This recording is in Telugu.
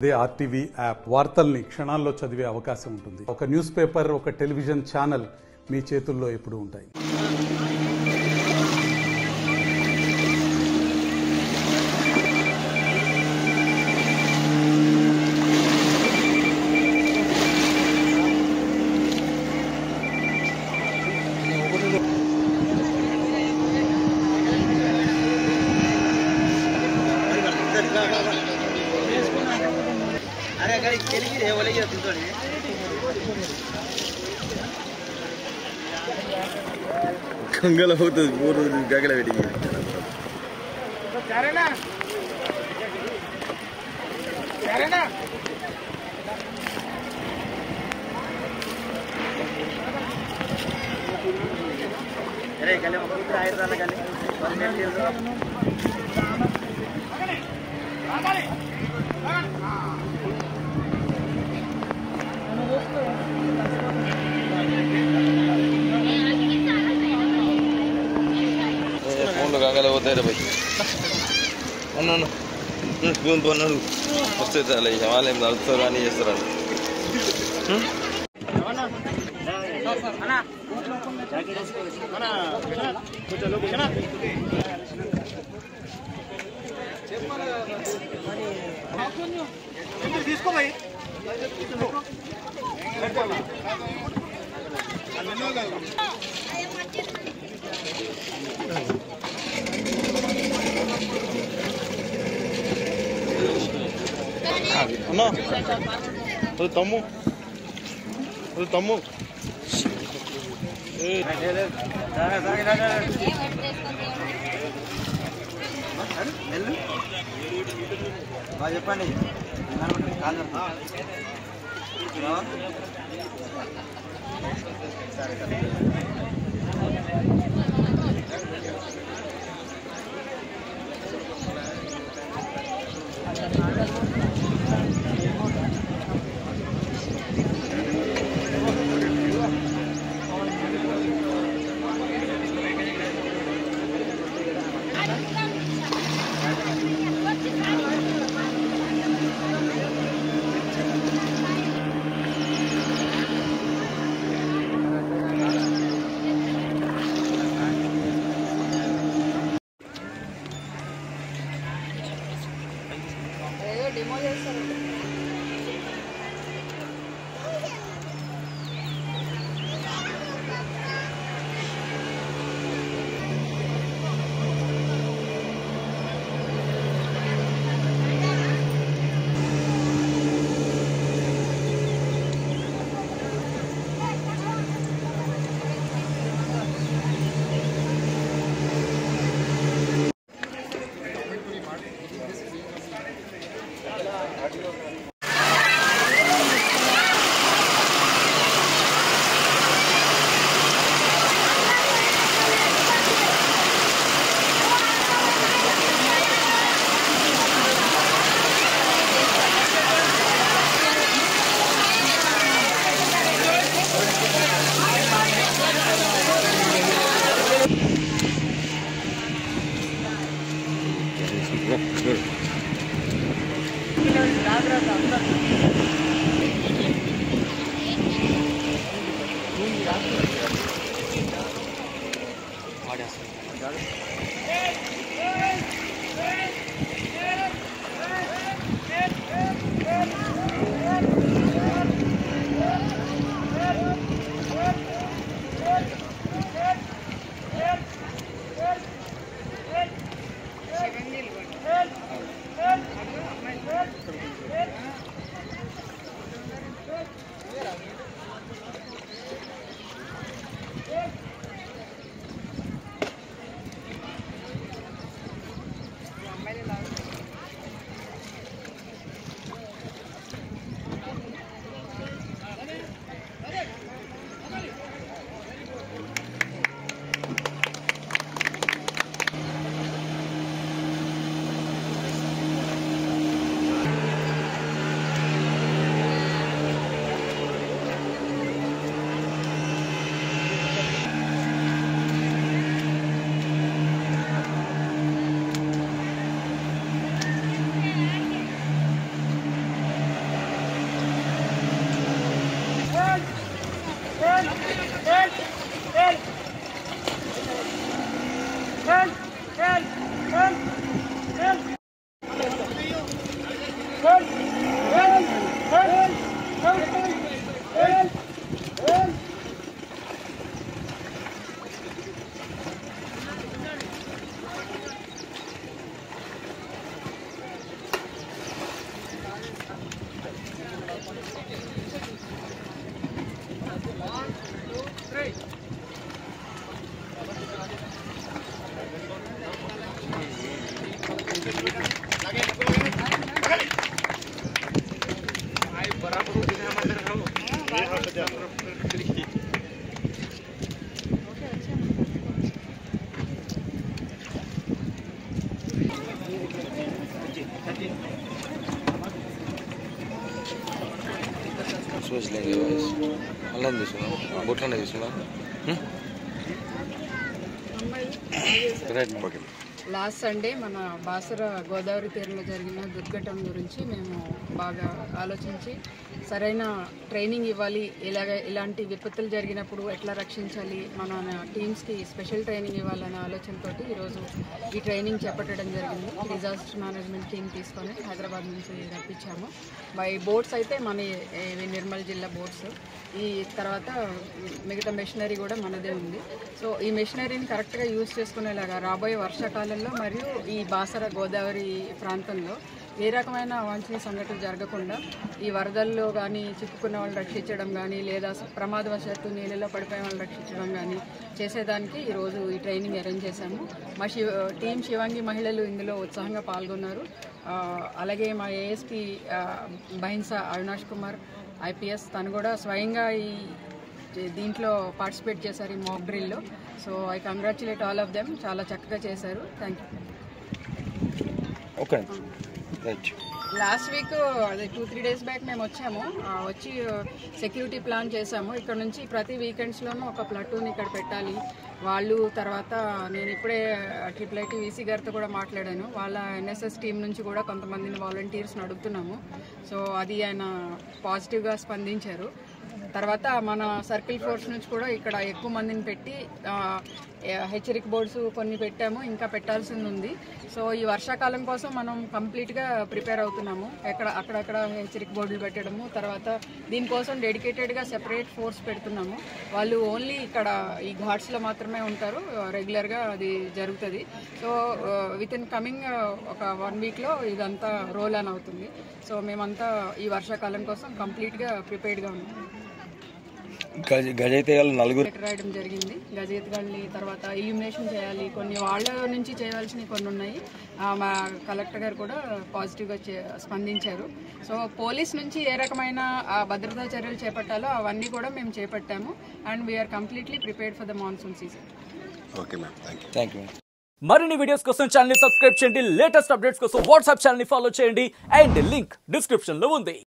అదే ఆర్టీవీ యాప్ వార్తల్ని క్షణాల్లో చదివే అవకాశం ఉంటుంది. ఒక న్యూస్ పేపర్, ఒక టెలివిజన్ ఛానల్ మీ చేతుల్లో ఎప్పుడూ ఉంటాయి. कंगल होते गगल वेटिंग अरे गले गगले होते रे भाई स्पून तो वस्ते వాళ్ళే నడుస్తారు అని చేస్తారు తీసుకో భాయ్ అన్నా తమ్ము తమ్ము చెప్పండి डेमो చేస్తారు సోషల్ అలా తీసుకున్నాం బొట్లనే తీసుకున్నాం ఓకే. లాస్ట్ సండే మన బాసర గోదావరి తీరంలో జరిగిన దుర్ఘటన గురించి మేము బాగా ఆలోచించి సరైన ట్రైనింగ్ ఇవ్వాలి, ఇలాంటి విపత్తులు జరిగినప్పుడు ఎట్లా రక్షించాలి, మన టీమ్స్కి స్పెషల్ ట్రైనింగ్ ఇవ్వాలనే ఆలోచనతో ఈరోజు ఈ ట్రైనింగ్ చేపట్టడం జరిగింది. డిజాస్టర్ మేనేజ్మెంట్ టీమ్ తీసుకొని హైదరాబాద్ నుంచి రప్పించాము. బై బోట్స్ అయితే మన నిర్మల్ జిల్లా బోట్స్, ఈ తర్వాత మిగతా మెషినరీ కూడా మనదే ఉంది. సో ఈ మెషినరీని కరెక్ట్గా యూజ్ చేసుకునేలాగా రాబోయే వర్షాకాలంలో మరియు ఈ బాసర గోదావరి ప్రాంతంలో ఏ రకమైన అవాంఛనీయ సంఘటనలు జరగకుండా ఈ వరదల్లో కానీ చిక్కుకున్న వాళ్ళని రక్షించడం కానీ లేదా ప్రమాదవశాత్తు నీళ్ళలో పడిపోయే వాళ్ళని రక్షించడం కానీ చేసేదానికి ఈరోజు ఈ ట్రైనింగ్ అరేంజ్ చేశాము. మా టీం శివాంగి మహిళలు ఇందులో ఉత్సాహంగా పాల్గొన్నారు. అలాగే మా ఏఎస్పీ బహిన్సా అవినాష్ కుమార్ IPS తను కూడా స్వయంగా ఈ దీంట్లో పార్టిసిపేట్ చేశారు ఈ మాక్ డ్రిల్లో. So I congratulate all of them, చాలా చక్కగా చేశారు. Thank you. Okay right. Last week అదే 2-3 days బ్యాక్ మేము వచ్చాము. వచ్చి సెక్యూరిటీ ప్లాన్ చేశాము. ఇక్కడ నుంచి ప్రతి వీకెండ్స్లోనూ ఒక ప్లటూన్ ఇక్కడ పెట్టాలి వాళ్ళు. తర్వాత నేను ఇప్పుడే IIIT VC గారితో కూడా మాట్లాడాను. వాళ్ళ NSS టీం నుంచి కూడా కొంతమందిని వాలంటీర్స్ని అడుగుతున్నాము. సో అది ఆయన పాజిటివ్గా స్పందించారు. తర్వాత మన సర్కిల్ ఫోర్స్ నుంచి కూడా ఇక్కడ ఎక్కువ మందిని పెట్టి హెచ్చరిక బోర్డ్స్ కొన్ని పెట్టాము, ఇంకా పెట్టాల్సింది ఉంది. సో ఈ వర్షాకాలం కోసం మనం కంప్లీట్గా ప్రిపేర్ అవుతున్నాము. అక్కడక్కడ హెచ్చరిక బోర్డులు పెట్టడము, తర్వాత దీనికోసం డెడికేటెడ్గా సెపరేట్ ఫోర్స్ పెడుతున్నాము. వాళ్ళు ఓన్లీ ఇక్కడ ఈ ఘాట్స్లో మాత్రమే ఉంటారు, రెగ్యులర్గా అది జరుగుతుంది. సో విత్ ఇన్ కమింగ్ ఒక 1 weekలో ఇదంతా రోల్ ఆన్ అవుతుంది. సో మేమంతా ఈ వర్షాకాలం కోసం కంప్లీట్గా ప్రిపేర్డ్గా ఉన్నాం. గజయితగాళ్ళు 4 రాయడం జరిగింది. గజయితగాళ్ళని తర్వాత ఇల్యూమినేషన్ చేయాలి, కొన్ని వాళ్ళ నుంచి చేయవలసినవి కొన్ని ఉన్నాయి. మా కలెక్టర్ గారు కూడా పాజిటివ్గా స్పందించారు. సో పోలీస్ నుంచి ఏ రకమైన భద్రతా చర్యలు చేపట్టాలో అవన్నీ కూడా మేము చేపట్టాము. And we're completely prepared for the monsoon season. Okay ma'am, thank you. మరిన్ని వీడియోస్ కోసం ఛానల్ ని సబ్స్క్రైబ్ చేయండి, లేటెస్ట్ అప్డేట్స్ కోసం వాట్సాప్ ఛానల్ ని ఫాలో చేయండి, అండ్ లింక్ డిస్క్రిప్షన్ లో ఉంది.